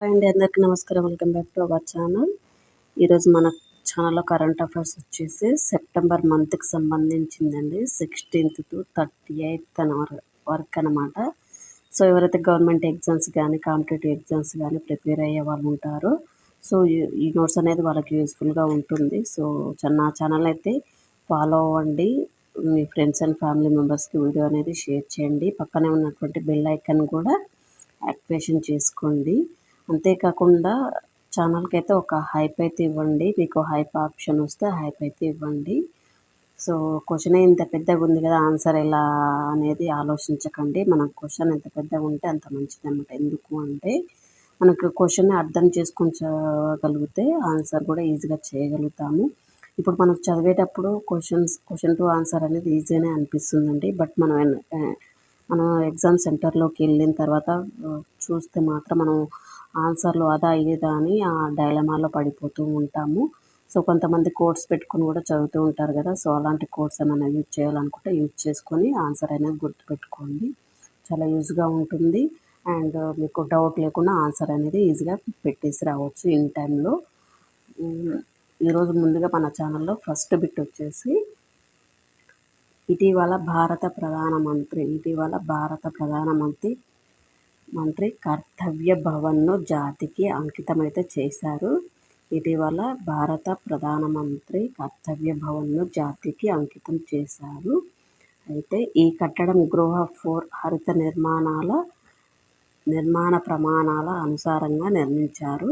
అండి అందరికీ నమస్కారం. Welcome back to our channel. ఈరోజు మన ఛానల్లో కరెంట్ అఫైర్స్ వచ్చేసి సెప్టెంబర్ మంత్కి సంబంధించిందండి. 16th to 38th వరకు అనమాట. సో ఎవరైతే గవర్నమెంట్ ఎగ్జామ్స్ కానీ కాంపిటేటివ్ ఎగ్జామ్స్ కానీ ప్రిపేర్ అయ్యే వాళ్ళు ఉంటారో సో ఈ నోట్స్ అనేది వాళ్ళకి యూస్ఫుల్గా ఉంటుంది. సో నా ఛానల్ అయితే ఫాలో అవ్వండి. మీ ఫ్రెండ్స్ అండ్ ఫ్యామిలీ మెంబర్స్కి వీడియో అనేది షేర్ చేయండి. పక్కనే ఉన్నటువంటి బెల్ ఐకాన్ కూడా యాక్టివేషన్ చేసుకోండి. అంతేకాకుండా ఛానల్కి అయితే ఒక హైప్ అయితే ఇవ్వండి. మీకు హైప్ ఆప్షన్ వస్తే హైప్ అయితే ఇవ్వండి. సో క్వశ్చన్ ఇంత పెద్దగా ఉంది కదా, ఆన్సర్ ఎలా అనేది ఆలోచించకండి. మన క్వశ్చన్ ఎంత పెద్దగా ఉంటే అంత మంచిది అనమాట. ఎందుకు అంటే మనకు క్వశ్చన్ని అర్థం చేసుకోగలిగితే ఆన్సర్ కూడా ఈజీగా చేయగలుగుతాము. ఇప్పుడు మనం చదివేటప్పుడు క్వశ్చన్ టు ఆన్సర్ అనేది ఈజీగానే అనిపిస్తుందండి. బట్ మనం ఎగ్జామ్ సెంటర్లోకి వెళ్ళిన తర్వాత చూస్తే మాత్రం మనం ఆన్సర్లు అదా ఇదా అని ఆ డైలమాలో పడిపోతూ ఉంటాము. సో కొంతమంది కోడ్స్ పెట్టుకుని కూడా చదువుతూ ఉంటారు కదా. సో అలాంటి కోడ్స్ ఏమైనా యూజ్ చేయాలనుకుంటే యూజ్ చేసుకొని ఆన్సర్ అనేది గుర్తుపెట్టుకోండి. చాలా యూజ్గా ఉంటుంది. అండ్ మీకు డౌట్ లేకుండా ఆన్సర్ అనేది ఈజీగా పెట్టేసి రావచ్చు ఇన్ టైంలో. ఈరోజు ముందుగా మన ఛానల్లో ఫస్ట్ బిట్ వచ్చేసి ఇటీవల భారత ప్రధానమంత్రి కర్తవ్య భవన్ను జాతికి అంకితమైతే చేశారు. ఇటీవల భారత ప్రధానమంత్రి కర్తవ్య భవన్ను జాతికి అంకితం చేశారు. అయితే ఈ కట్టడం గృహ 4 హరిత నిర్మాణ ప్రమాణాల అనుసారంగా నిర్మించారు.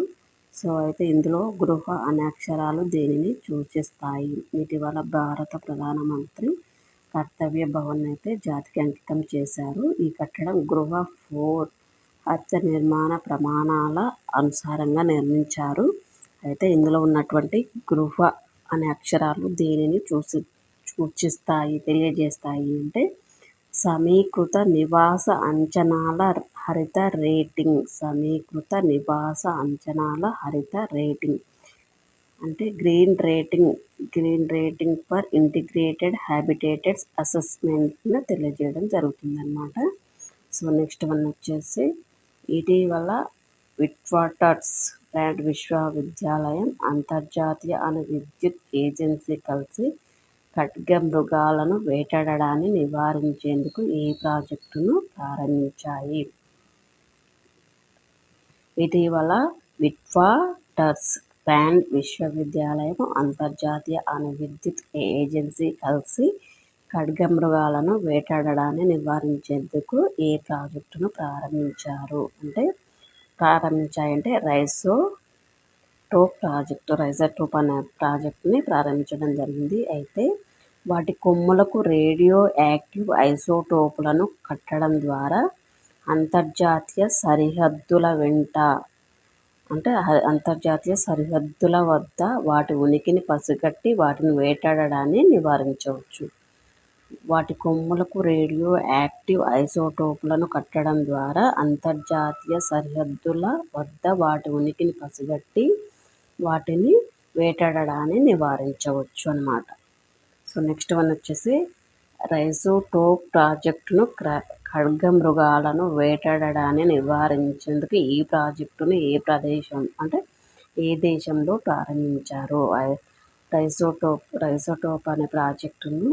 సో అయితే ఇందులో గృహ అనే అక్షరాలు దేనిని సూచిస్తాయి? ఇటీవల భారత ప్రధానమంత్రి కర్తవ్య భవన్ అయితే జాతికి అంకితం చేశారు. ఈ కట్టడం గృహ 4 హరిత నిర్మాణ ప్రమాణాల అనుసారంగా నిర్మించారు. అయితే ఇందులో ఉన్నటువంటి గృహ అనే అక్షరాలు దేనిని తెలియజేస్తాయి అంటే సమీకృత నివాస అంచనాల హరిత రేటింగ్ అంటే green rating for integrated habitated అసెస్మెంట్ను తెలియజేయడం జరుగుతుందన్నమాట. సో నెక్స్ట్ వన్ వచ్చేసి ఇటీవల విట్వాటర్స్ బ్రాండ్ విశ్వవిద్యాలయం, అంతర్జాతీయ అణు విద్యుత్ ఏజెన్సీ కలిసి ఖడ్గమృగాలను వేటాడడాన్ని నివారించేందుకు ఏ ప్రాజెక్టును ప్రారంభించాయి? ఇటీవల విట్వాటర్స్ బ్రాండ్ విశ్వవిద్యాలయం, అంతర్జాతీయ అణు విద్యుత్ ఏజెన్సీ కలిసి ఖడ్గమృగాలను వేటాడడాన్ని నివారించేందుకు ఏ ప్రాజెక్టును ప్రారంభించాయంటే రైజోటోప్ అనే ప్రాజెక్టుని ప్రారంభించడం జరిగింది. అయితే వాటి కొమ్ములకు రేడియో యాక్టివ్ ఐసోటోపులను కట్టడం ద్వారా అంతర్జాతీయ సరిహద్దుల వద్ద వాటి ఉనికిని పసిగట్టి వాటిని వేటాడడాన్ని నివారించవచ్చు. వాటి కొమ్ములకు రేడియో యాక్టివ్ ఐసోటోపులను కట్టడం ద్వారా అంతర్జాతీయ సరిహద్దుల వద్ద వాటి ఉనికిని పసిగట్టి వాటిని వేటాడడాన్ని నివారించవచ్చు అన్నమాట. సో నెక్స్ట్ వన్ వచ్చేసి రైజోటోప్ ప్రాజెక్టును ఖడ్గమృగాలను వేటాడడాన్ని నివారించేందుకు ఈ ప్రాజెక్టును ఏ దేశంలో ప్రారంభించారు? రైజోటోప్ అనే ప్రాజెక్టును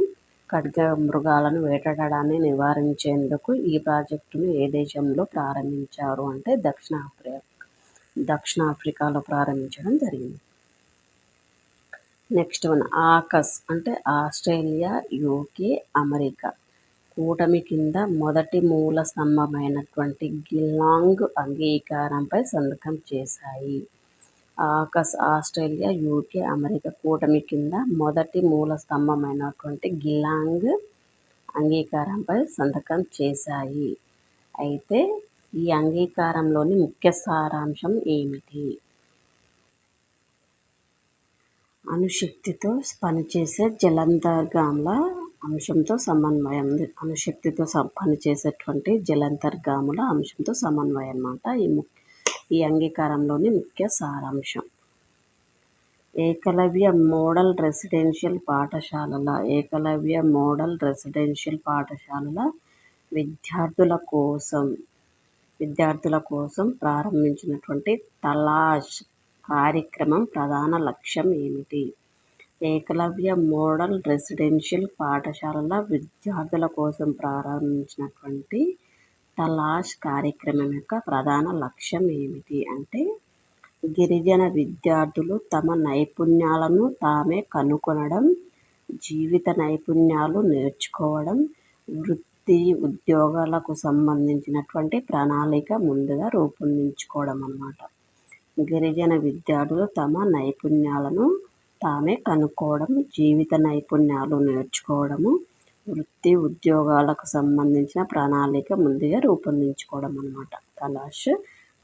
ఖడ్గమృగాలను వేటాడడాన్ని నివారించేందుకు ఈ ప్రాజెక్టును ఏ దేశంలో ప్రారంభించారు అంటే దక్షిణాఫ్రికాలో ప్రారంభించడం జరిగింది. నెక్స్ట్ వన్ ఆకస్ అంటే ఆస్ట్రేలియా, యూకే, అమెరికా కూటమి కింద మొదటి మూల స్తంభమైనటువంటి గిలాంగ్ అంగీకారంపై సంతకం చేశాయి. ఆకస్ ఆస్ట్రేలియా, యూకే, అమెరికా కూటమి కింద మొదటి మూల స్తంభమైనటువంటి గిలాంగ్ అంగీకారంపై సంతకం చేశాయి. అయితే ఈ అంగీకారంలోని ముఖ్య సారాంశం ఏమిటి? అణుశక్తితో పనిచేసే జలాంతర్గాముల అంశంతో సమన్వయం. అణుశక్తితో పనిచేసేటువంటి జలాంతర్గాముల అంశంతో సమన్వయం అన్నమాట ఈ అంగీకారంలోని ముఖ్య సారాంశం. ఏకలవ్య మోడల్ రెసిడెన్షియల్ పాఠశాలల విద్యార్థుల కోసం విద్యార్థుల కోసం ప్రారంభించినటువంటి తలాష్ కార్యక్రమం ప్రధాన లక్ష్యం ఏమిటి? ఏకలవ్య మోడల్ రెసిడెన్షియల్ పాఠశాలల విద్యార్థుల కోసం ప్రారంభించినటువంటి తలాష్ కార్యక్రమం యొక్క ప్రధాన లక్ష్యం ఏమిటి అంటే, గిరిజన విద్యార్థులు తమ నైపుణ్యాలను తామే కనుగొనడం, జీవిత నైపుణ్యాలు నేర్చుకోవడం, వృత్తి ఉద్యోగాలకు సంబంధించినటువంటి ప్రణాళిక ముందుగా రూపొందించుకోవడం అన్నమాట. గిరిజన విద్యార్థులు తమ నైపుణ్యాలను తామే కనుక్కోవడం, జీవిత నైపుణ్యాలు నేర్చుకోవడము, వృత్తి ఉద్యోగాలకు సంబంధించిన ప్రణాళిక ముందుగా రూపొందించుకోవడం అన్నమాట తలాష్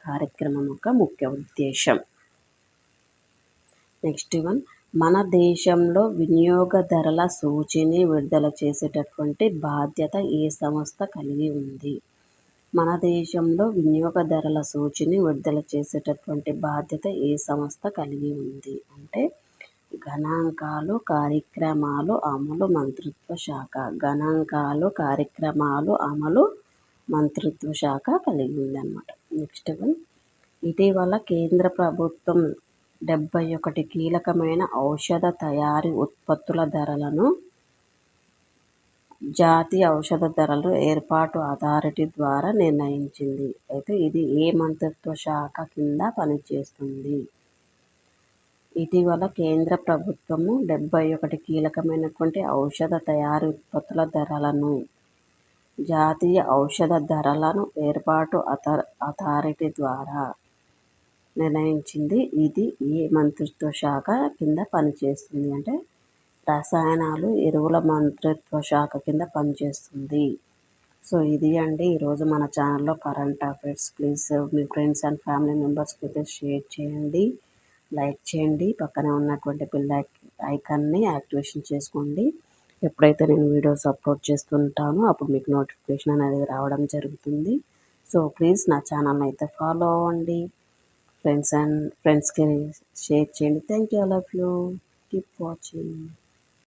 కార్యక్రమం యొక్క ముఖ్య ఉద్దేశం. నెక్స్ట్ వన్, మన దేశంలో వినియోగదారుల సూచీని విడుదల చేసేటటువంటి బాధ్యత ఏ సంస్థ కలిగి ఉంది? మన దేశంలో వినియోగదారుల సూచీని విడుదల చేసేటటువంటి బాధ్యత ఏ సంస్థ కలిగి ఉంది అంటే, గణాంకాలు కార్యక్రమాలు అమలు మంత్రిత్వ శాఖ. గణాంకాలు కార్యక్రమాలు అమలు మంత్రిత్వ శాఖ కలిగి ఉంది అన్నమాట. నెక్స్ట్ వన్, ఇటీవల కేంద్ర ప్రభుత్వం 71 కీలకమైన ఔషధ తయారీ ఉత్పత్తుల ధరలను జాతీయ ఔషధ ధరల ఏర్పాటు అథారిటీ ద్వారా నిర్ణయించింది. అయితే ఇది ఏ మంత్రిత్వ శాఖ కింద పనిచేస్తుంది? ఇటీవల కేంద్ర ప్రభుత్వము 71 కీలకమైనటువంటి ఔషధ తయారీ ఉత్పత్తుల ధరలను జాతీయ ఔషధ ధరలను ఏర్పాటు అథారిటీ ద్వారా నిర్ణయించింది. ఇది ఏ మంత్రిత్వ శాఖ కింద పనిచేస్తుంది అంటే, రసాయనాలు ఎరువుల మంత్రిత్వ శాఖ కింద పనిచేస్తుంది. సో ఇది అండి ఈరోజు మన ఛానల్లో current affairs. Please me friends and family మెంబర్స్కి అయితే షేర్ చేయండి, లైక్ చేయండి, పక్కనే ఉన్నటువంటి బెల్ ఐకాన్ని యాక్టివేషన్ చేసుకోండి. ఎప్పుడైతే నేను వీడియోస్ అప్లోడ్ చేస్తుంటానో అప్పుడు మీకు నోటిఫికేషన్ అనేది రావడం జరుగుతుంది. సో ప్లీజ్ నా ఛానల్ని అయితే ఫాలో అవ్వండి, ఫ్రెండ్స్కి షేర్ చేయండి. Thank you, all of you. Keep watching.